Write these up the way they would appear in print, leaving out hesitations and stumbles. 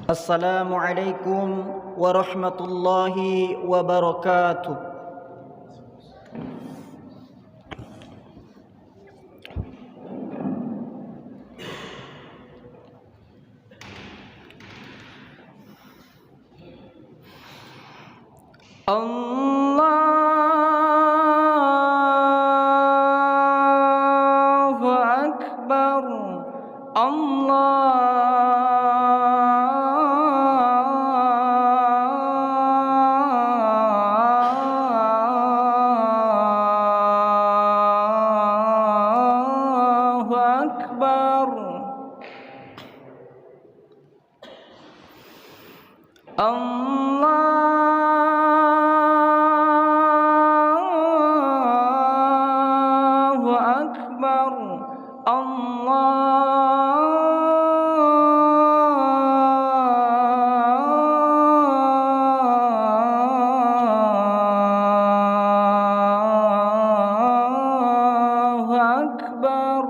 Assalamualaikum warahmatullahi wabarakatuh. Allahu Akbar. Allahu Akbar. Allahu Akbar. Allahu Akbar.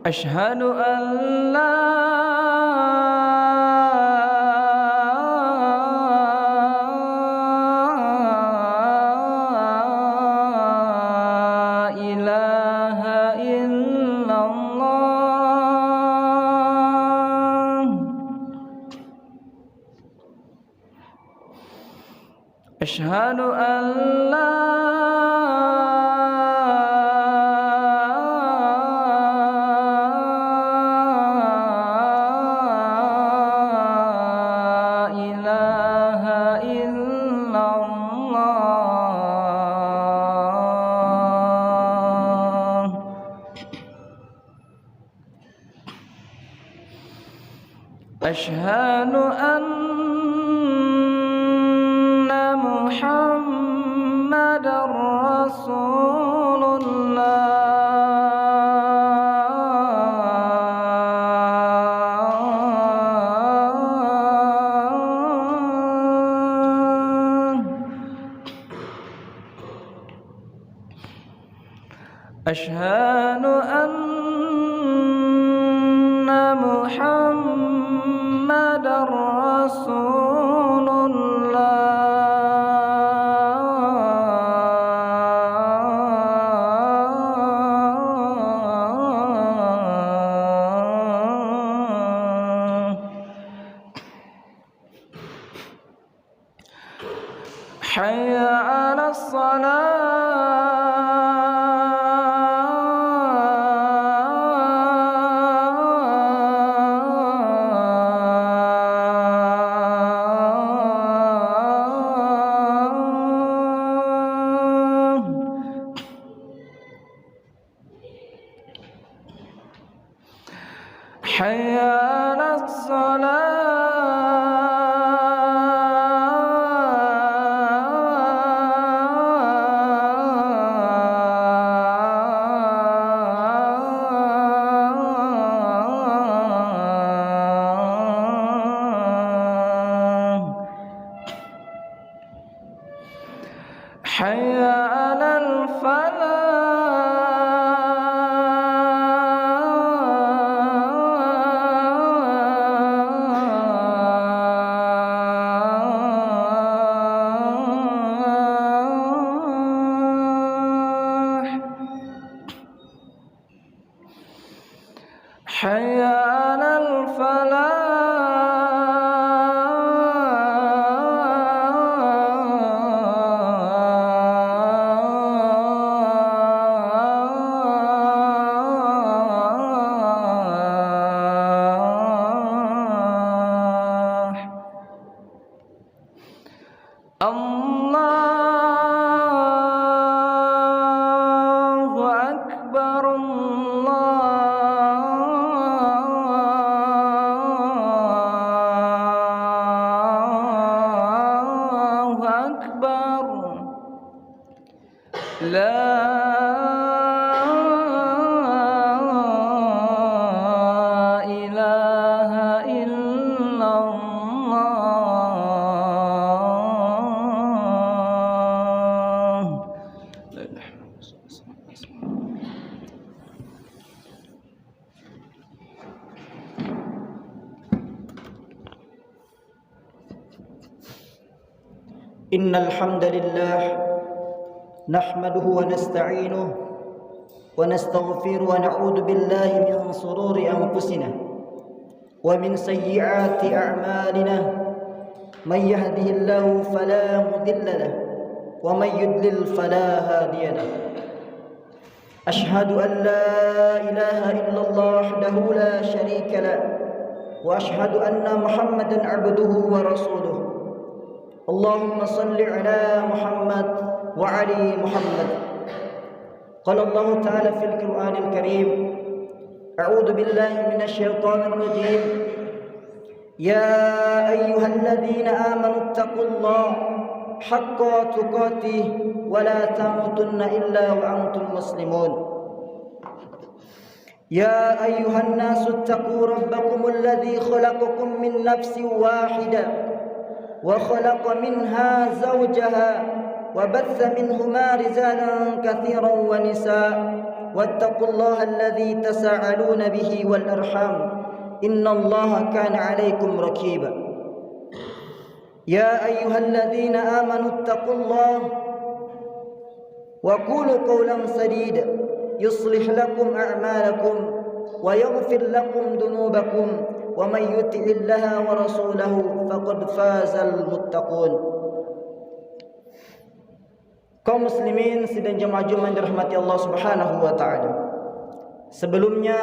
Asyhadu an la ilaha illallah. Asyhadu an la ilaha illallah. Asyhadu anna Muhammadar Rasulullah. Asyhadu anna Muhammadar Rasulullah. Hayya 'alas salah. Hayya 'alas salah. Hayya 'alal falah. Hayya 'alal falah. Allahu Akbar. إن الحمد لله نحمده ونستعينه ونستغفر ونعوذ بالله من شرور أنفسنا ومن سيئات أعمالنا من يهده الله فلا مضل له ومن يضلل فلا هادي له أشهد أن لا إله إلا الله وحده لا شريك له وأشهد أن محمدا عبده ورسوله اللهم صل على محمد وعلى محمد. قال الله تعالى في القرآن الكريم أعوذ بالله من الشيطان الرجيم يا أيها الذين آمنوا اتقوا الله حق تقاته ولا تموتن إلا وأنتم مسلمون. يا أيها الناس اتقوا ربكم الذي خلقكم من نفس واحدة وخلق منها زوجها وبث منهما رجالا كثيرا ونساء واتقوا الله الذي تساءلون به والأرحام إن الله كان عليكم رقيبا. يا أيها الذين آمنوا اتقوا الله وقولوا قولا سديدا يصلح لكم أعمالكم ويغفر لكم ذنوبكم ومن يطع الله ورسوله فقد فاز المتقون. Kaum muslimin sidang jemaah Jumat yang dirahmati Allah Subhanahu wa taala. Sebelumnya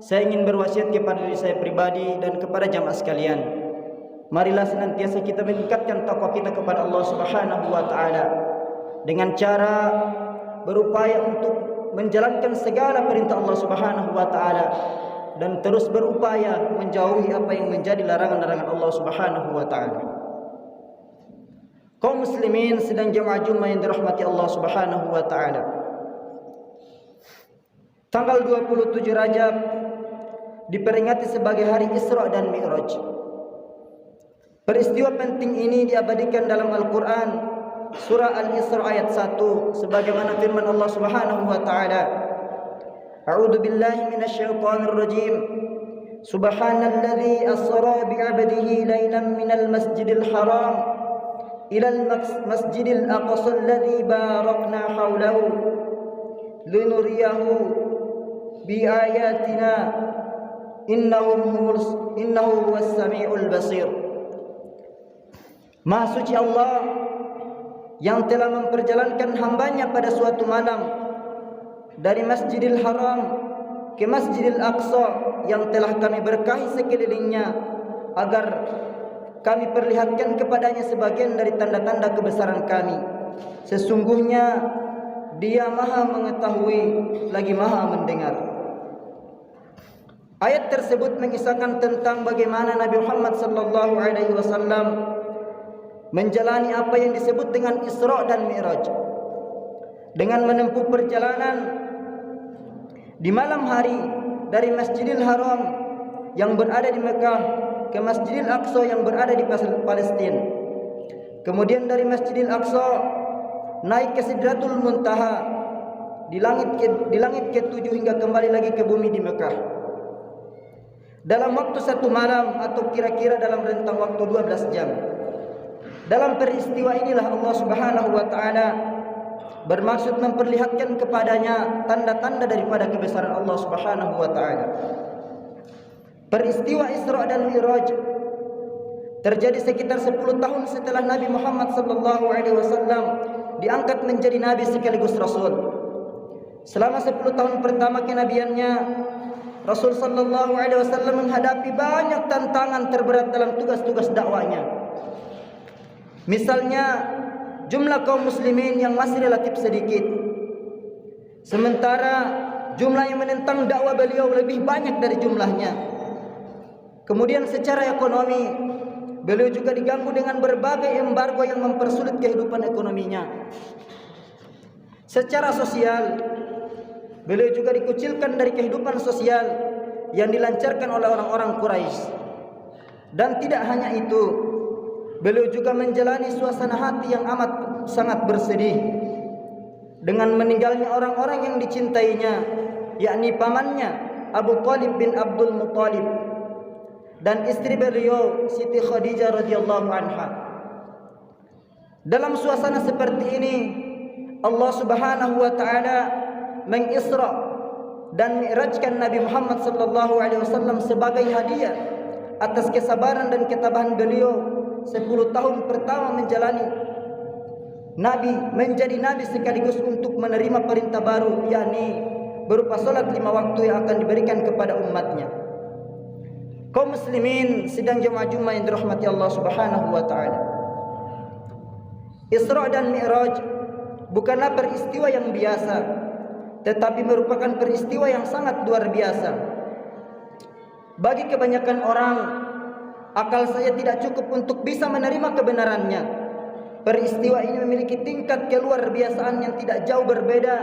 saya ingin berwasiat kepada diri saya pribadi dan kepada jemaah sekalian. Marilah senantiasa kita meningkatkan takwa kita kepada Allah Subhanahu wa taala dengan cara berupaya untuk menjalankan segala perintah Allah Subhanahu wa taala dan terus berupaya menjauhi apa yang menjadi larangan-larangan Allah Subhanahu wa taala. Kaum muslimin sedang jemaah Jumat yang dirahmati Allah Subhanahu wa taala. Tanggal 27 Rajab diperingati sebagai hari Isra dan Mi'raj. Peristiwa penting ini diabadikan dalam Al-Qur'an surah Al-Isra ayat 1 sebagaimana firman Allah Subhanahu wa taala. A'udzu billahi minasyaitonir rajim. Subhanalladzi asra bi'abdihi lailan minal masjidil haram ila al-masjidil aqsa alladzi barakna hawlahu linuriyahu bi ayatina innahu huwas samiul basir. Maha suci Allah yang telah memperjalankan hambanya pada suatu malam dari Masjidil Haram ke Masjidil Aqsa yang telah kami berkahi sekelilingnya agar kami perlihatkan kepadanya sebagian dari tanda-tanda kebesaran kami. Sesungguhnya Dia Maha mengetahui lagi Maha mendengar. Ayat tersebut mengisahkan tentang bagaimana Nabi Muhammad sallallahu alaihi wasallam menjalani apa yang disebut dengan Isra dan Mi'raj dengan menempuh perjalanan di malam hari dari Masjidil Haram yang berada di Mekah ke Masjidil Aqsa yang berada di Palestina. Kemudian dari Masjidil Aqsa naik ke Sidratul Muntaha di langit ke-7 hingga kembali lagi ke bumi di Mekah dalam waktu satu malam atau kira-kira dalam rentang waktu 12 jam. Dalam peristiwa inilah Allah Subhanahu wa taala bermaksud memperlihatkan kepadanya tanda-tanda daripada kebesaran Allah Subhanahu wa taala. Peristiwa Isra dan Mi'raj terjadi sekitar 10 tahun setelah Nabi Muhammad sallallahu alaihi wasallam diangkat menjadi nabi sekaligus rasul. Selama 10 tahun pertama kenabiannya, Rasul sallallahu alaihi wasallam menghadapi banyak tantangan terberat dalam tugas-tugas dakwahnya. Misalnya jumlah kaum muslimin yang masih relatif sedikit, sementara jumlah yang menentang dakwah beliau lebih banyak dari jumlahnya. Kemudian secara ekonomi beliau juga diganggu dengan berbagai embargo yang mempersulit kehidupan ekonominya. Secara sosial beliau juga dikucilkan dari kehidupan sosial yang dilancarkan oleh orang-orang Quraisy. Dan tidak hanya itu, beliau juga menjalani suasana hati yang amat sangat bersedih dengan meninggalnya orang-orang yang dicintainya, yakni pamannya Abu Thalib bin Abdul Muttalib dan istri beliau Siti Khadijah radhiyallahu anha. Dalam suasana seperti ini, Allah Subhanahu wa taala mengisra dan mi'rajkan Nabi Muhammad sallallahu alaihi wasallam sebagai hadiah atas kesabaran dan ketabahan beliau 10 tahun pertama menjalani Nabi, menjadi Nabi sekaligus untuk menerima perintah baru, yakni berupa salat 5 waktu yang akan diberikan kepada umatnya. Kaum muslimin sidang jemaah Jumat yang dirahmati Allah Subhanahu wa taala. Isra dan Mi'raj bukanlah peristiwa yang biasa, tetapi merupakan peristiwa yang sangat luar biasa. Bagi kebanyakan orang, akal saya tidak cukup untuk bisa menerima kebenarannya. Peristiwa ini memiliki tingkat keluarbiasaan yang tidak jauh berbeda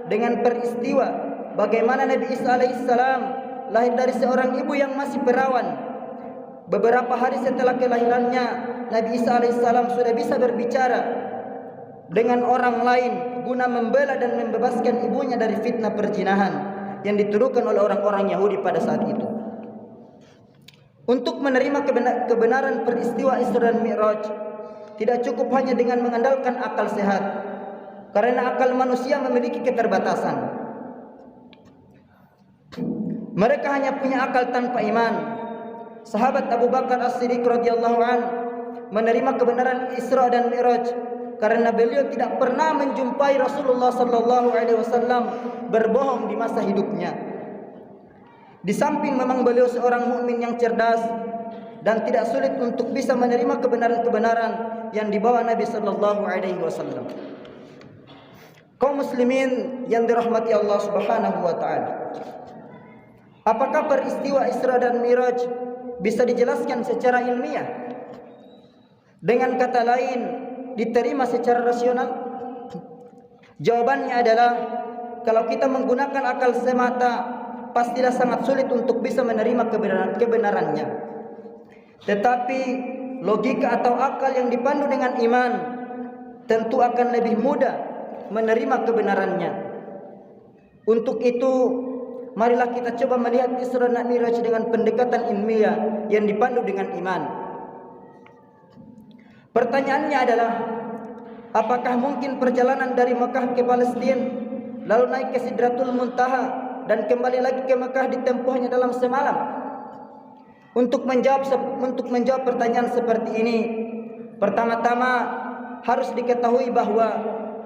dengan peristiwa bagaimana Nabi Isa alaihissalam lahir dari seorang ibu yang masih perawan. Beberapa hari setelah kelahirannya, Nabi Isa alaihissalam sudah bisa berbicara dengan orang lain guna membela dan membebaskan ibunya dari fitnah perzinahan yang dituduhkan oleh orang-orang Yahudi pada saat itu. Untuk menerima kebenaran peristiwa Isra dan Mi'raj, tidak cukup hanya dengan mengandalkan akal sehat, karena akal manusia memiliki keterbatasan. Mereka hanya punya akal tanpa iman. Sahabat Abu Bakar As-Siddiq radhiyallahu an menerima kebenaran Isra dan Mi'raj karena beliau tidak pernah menjumpai Rasulullah sallallahu alaihi wasallam berbohong di masa hidupnya. Di samping memang beliau seorang mukmin yang cerdas dan tidak sulit untuk bisa menerima kebenaran-kebenaran yang dibawa Nabi sallallahu alaihi wasallam. Kaum muslimin yang dirahmati Allah Subhanahu wa taala. Apakah peristiwa Isra dan Mi'raj bisa dijelaskan secara ilmiah? Dengan kata lain, diterima secara rasional? Jawabannya adalah, kalau kita menggunakan akal semata, pastilah sangat sulit untuk bisa menerima kebenarannya. Tetapi logika atau akal yang dipandu dengan iman tentu akan lebih mudah menerima kebenarannya. Untuk itu, marilah kita coba melihat Isra dan Mi'raj dengan pendekatan ilmiah yang dipandu dengan iman. Pertanyaannya adalah, apakah mungkin perjalanan dari Mekah ke Palestina lalu naik ke Sidratul Muntaha dan kembali lagi ke Mekah ditempuhnya dalam semalam? Untuk menjawab pertanyaan seperti ini, pertama-tama harus diketahui bahwa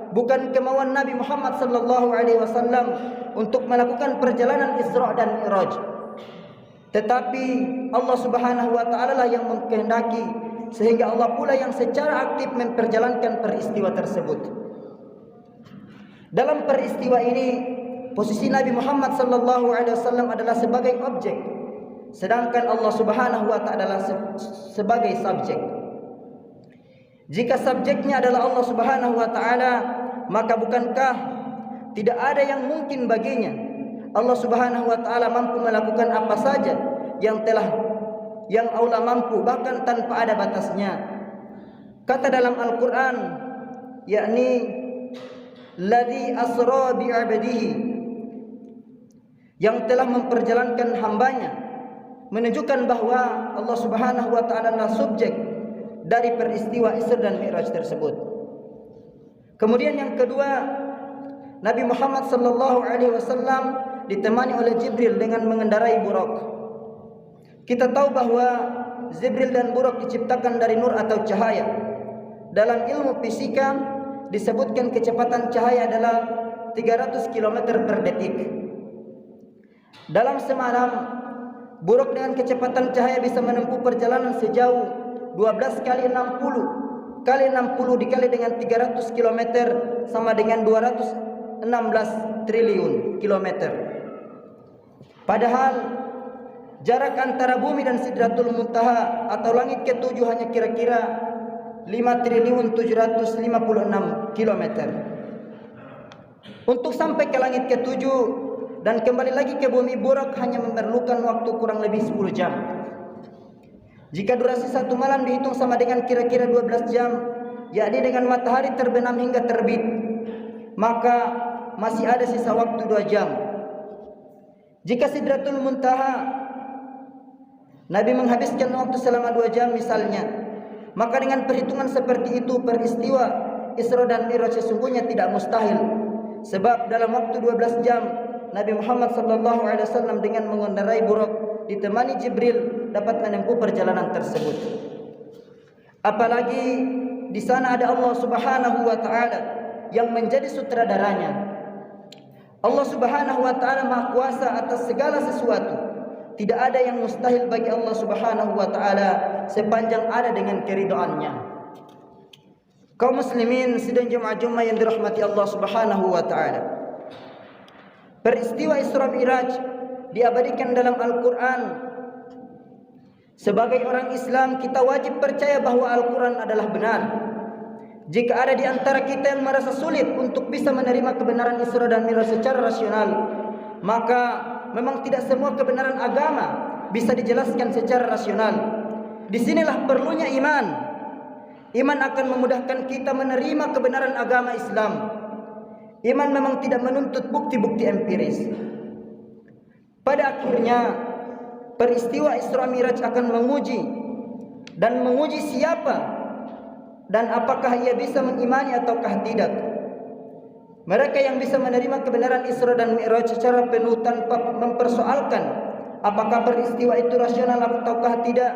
bukan kemauan Nabi Muhammad sallallahu alaihi wasallam untuk melakukan perjalanan Isra dan Mi'raj, tetapi Allah Subhanahu wa taala lah yang mengkehendaki, sehingga Allah pula yang secara aktif memperjalankan peristiwa tersebut. Dalam peristiwa ini, posisi Nabi Muhammad sallallahu alaihi wasallam adalah sebagai objek, sedangkan Allah Subhanahu wa taala sebagai subjek. Jika subjeknya adalah Allah Subhanahu wa taala, maka bukankah tidak ada yang mungkin baginya? Allah Subhanahu wa taala mampu melakukan apa saja yang Allah mampu, bahkan tanpa ada batasnya. Kata dalam Al-Qur'an, yakni ladzi asra bi 'abdihi, yang telah memperjalankan hambanya, menunjukkan bahwa Allah Subhanahu wa taala adalah subjek dari peristiwa Isra dan Mi'raj tersebut. Kemudian yang kedua, Nabi Muhammad sallallahu alaihi wasallam ditemani oleh Jibril dengan mengendarai buraq. Kita tahu bahwa Jibril dan buraq diciptakan dari nur atau cahaya. Dalam ilmu fisika disebutkan kecepatan cahaya adalah 300 km per detik. Dalam semalam, buraq dengan kecepatan cahaya bisa menempuh perjalanan sejauh 12 kali 60 kali 60 dikali dengan 300 km sama dengan 216 triliun kilometer. Padahal jarak antara bumi dan Sidratul Muntaha atau langit ketujuh hanya kira-kira 5.756 km. Untuk sampai ke langit ketujuh dan kembali lagi ke bumi, buraq hanya memerlukan waktu kurang lebih 10 jam. Jika durasi satu malam dihitung sama dengan kira-kira 12 jam, yakni dengan matahari terbenam hingga terbit, maka masih ada sisa waktu 2 jam. Jika Sidratul Muntaha Nabi menghabiskan waktu selama 2 jam misalnya, Maka dengan perhitungan seperti itu, peristiwa Isra dan Mi'raj sesungguhnya tidak mustahil. Sebab dalam waktu 12 jam Nabi Muhammad SAW dengan mengendarai buruk ditemani Jibril dapat menempuh perjalanan tersebut. Apalagi di sana ada Allah Subhanahu wa taala yang menjadi sutradaranya. Allah Subhanahu wa taala Maha Kuasa atas segala sesuatu. Tidak ada yang mustahil bagi Allah Subhanahu wa taala sepanjang ada dengan keridhaannya. Kaum muslimin sidang Jumat yang dirahmati Allah Subhanahu wa taala. Peristiwa Isra Mi'raj diabadikan dalam Al-Qur'an. Sebagai orang Islam kita wajib percaya bahwa Al-Qur'an adalah benar. Jika ada di antara kita yang merasa sulit untuk bisa menerima kebenaran Isra dan Mi'raj secara rasional, maka memang tidak semua kebenaran agama bisa dijelaskan secara rasional. Disinilah perlunya iman. Iman akan memudahkan kita menerima kebenaran agama Islam. Iman memang tidak menuntut bukti-bukti empiris. Pada akhirnya peristiwa Isra Mi'raj akan menguji siapa dan apakah ia bisa mengimani ataukah tidak. Mereka yang bisa menerima kebenaran Isra dan Mi'raj secara penuh tanpa mempersoalkan apakah peristiwa itu rasional ataukah tidak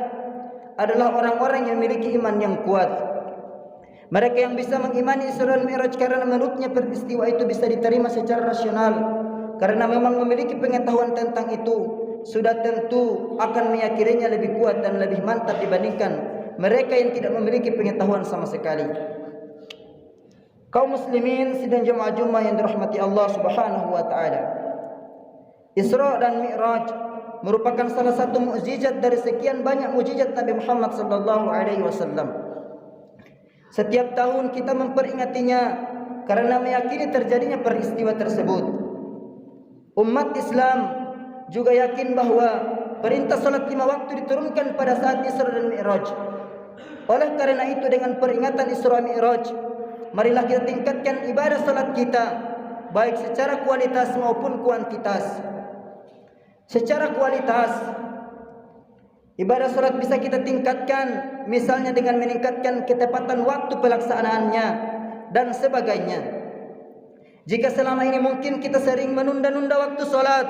adalah orang-orang yang memiliki iman yang kuat. Mereka yang bisa mengimani Isra dan Mi'raj karena menurutnya peristiwa itu bisa diterima secara rasional, karena memang memiliki pengetahuan tentang itu, sudah tentu akan meyakininya lebih kuat dan lebih mantap dibandingkan mereka yang tidak memiliki pengetahuan sama sekali. Kaum muslimin sidang jemaah Jumat yang dirahmati Allah Subhanahu wa taala. Isra dan Mi'raj merupakan salah satu mukjizat dari sekian banyak mukjizat Nabi Muhammad sallallahu alaihi wasallam. Setiap tahun kita memperingatinya karena meyakini terjadinya peristiwa tersebut. Umat Islam juga yakin bahwa perintah salat 5 waktu diturunkan pada saat Isra dan Mi'raj. Oleh karena itu dengan peringatan Isra Mi'raj, marilah kita tingkatkan ibadah salat kita baik secara kualitas maupun kuantitas. Secara kualitas, ibadah salat bisa kita tingkatkan misalnya dengan meningkatkan ketepatan waktu pelaksanaannya dan sebagainya. Jika selama ini mungkin kita sering menunda-nunda waktu salat,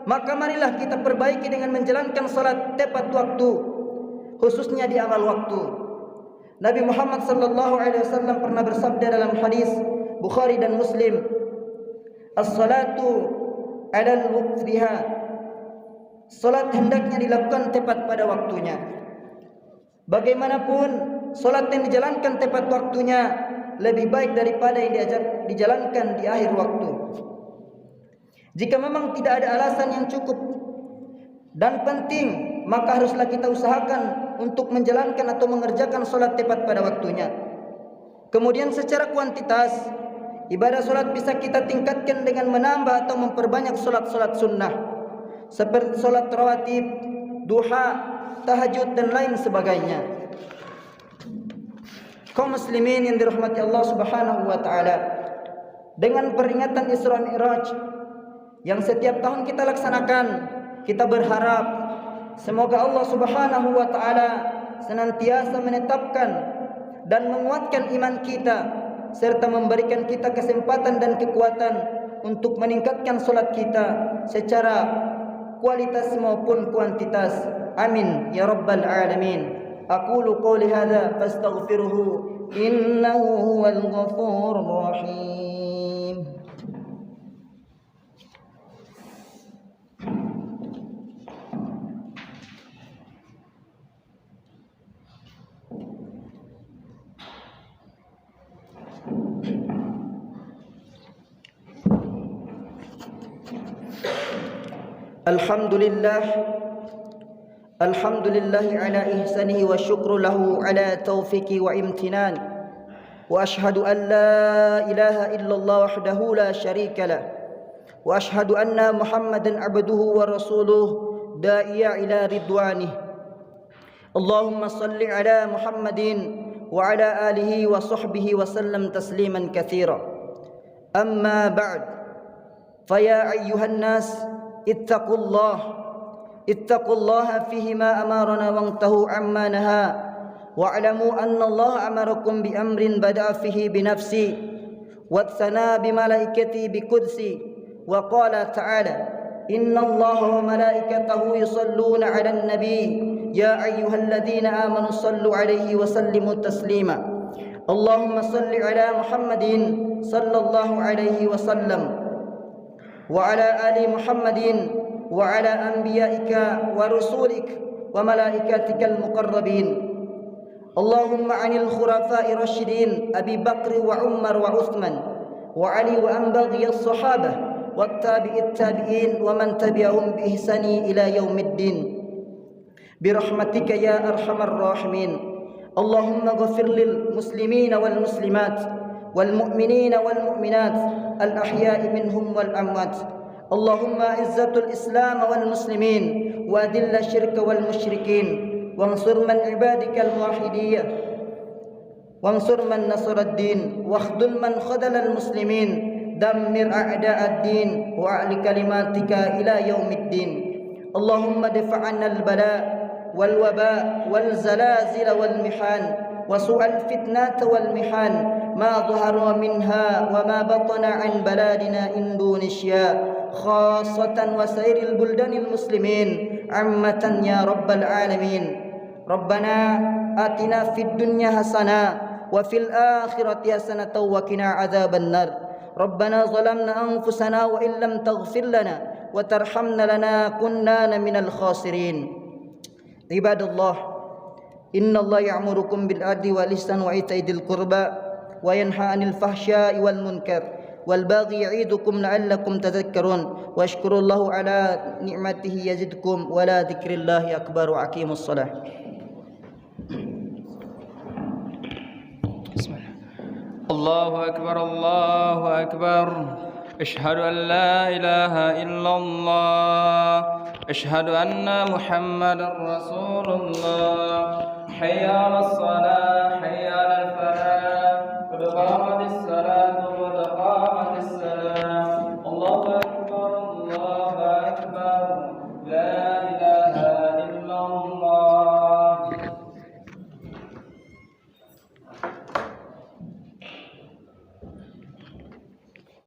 maka marilah kita perbaiki dengan menjalankan salat tepat waktu, khususnya di awal waktu. Nabi Muhammad sallallahu alaihi wasallam pernah bersabda dalam hadis Bukhari dan Muslim, "As-salatu 'ala waqtiha." Salat hendaknya dilakukan tepat pada waktunya. Bagaimanapun, salat yang dijalankan tepat waktunya lebih baik daripada yang dijalankan di akhir waktu. Jika memang tidak ada alasan yang cukup dan penting, maka haruslah kita usahakan untuk menjalankan atau mengerjakan salat tepat pada waktunya. Kemudian secara kuantitas, ibadah salat bisa kita tingkatkan dengan menambah atau memperbanyak salat-salat sunnah seperti salat rawatib, duha, tahajud dan lain sebagainya. Kaum muslimin yang dirahmati Allah Subhanahu wa taala, dengan peringatan Isra Mi'raj yang setiap tahun kita laksanakan, kita berharap semoga Allah Subhanahu wa taala senantiasa menetapkan dan menguatkan iman kita serta memberikan kita kesempatan dan kekuatan untuk meningkatkan salat kita secara kualitas maupun kuantitas. Amin ya rabbal alamin. Aqulu qouli hadza fastaghfiruhu innahu huwal ghafurur rahim. Alhamdulillah ala ihsanihi wa syukru lahu ala taufiqi wa imtinan. Wa ashhadu an la ilaha illallah wahdahu la syarika lah. Wa ashhadu anna Muhammadan abduhu wa rasuluh da'iya ila ridwanih. Allahumma salli ala Muhammadin wa ala alihi wa sahbihi wa sallam tasliman katsira. Amma ba'd. Faya ayyuhan nas ittaqullaha fihi ma amarana wa antahu amma naha واعلموا أن الله أمركم بأمر بدأ فيه بنفسي والثنى بملائكته بقدسي وقال تعالى إن الله وملائكته يصلون على النبي يا أيها الذين آمنوا صلوا عليه وسلموا تسليما اللهم صل على محمد صلى الله عليه وسلم وعلى آل محمد وعلى أنبيائك ورسولك وملائكتك المقربين اللهم عن الخلفاء الراشدين أبي بكر وعمر وعثمان وعلي وأن بقي الصحابة التابعين ومن تبعهم بإحسان إلى يوم الدين برحمتك يا أرحم الراحمين اللهم اغفر للمسلمين والمسلمات والمؤمنين والمؤمنات الأحياء منهم والأموات اللهم عزة الإسلام والمسلمين وأذل الشرك والمشركين وانصر من عبادك الموحدين وانصر من نصر الدين واخذل من خذل المسلمين دمر أعداء الدين وأعل كلماتك إلى يوم الدين اللهم دفع عنا البلاء والوباء والزلازل والمحان وسوء الفتنات والمحان ما ظهر منها وما بطن عن بلادنا إندونيسيا خاصة وسائر البلدان المسلمين عامة يا رب العالمين ربنا آتنا في الدنيا حسنة وفي الآخرة حسنة وقنا عذاب النار ربنا ظلمنا أنفسنا وإن لم تغفر لنا وترحمنا لنكونن من الخاسرين عباد الله إن الله يأمركم بالعدل والإحسان وإيتاء ذي القربى وينهى عن الفحشاء والمنكر والبغي يعظكم لعلكم تذكرون واشكروا الله على نعمته يزدكم ولا ذكر الله أكبر وأقيموا الصلاة الله أكبر الله أكبر أشهد أن لا إله إلا الله أشهد أن محمد رسول الله حي على الصلاة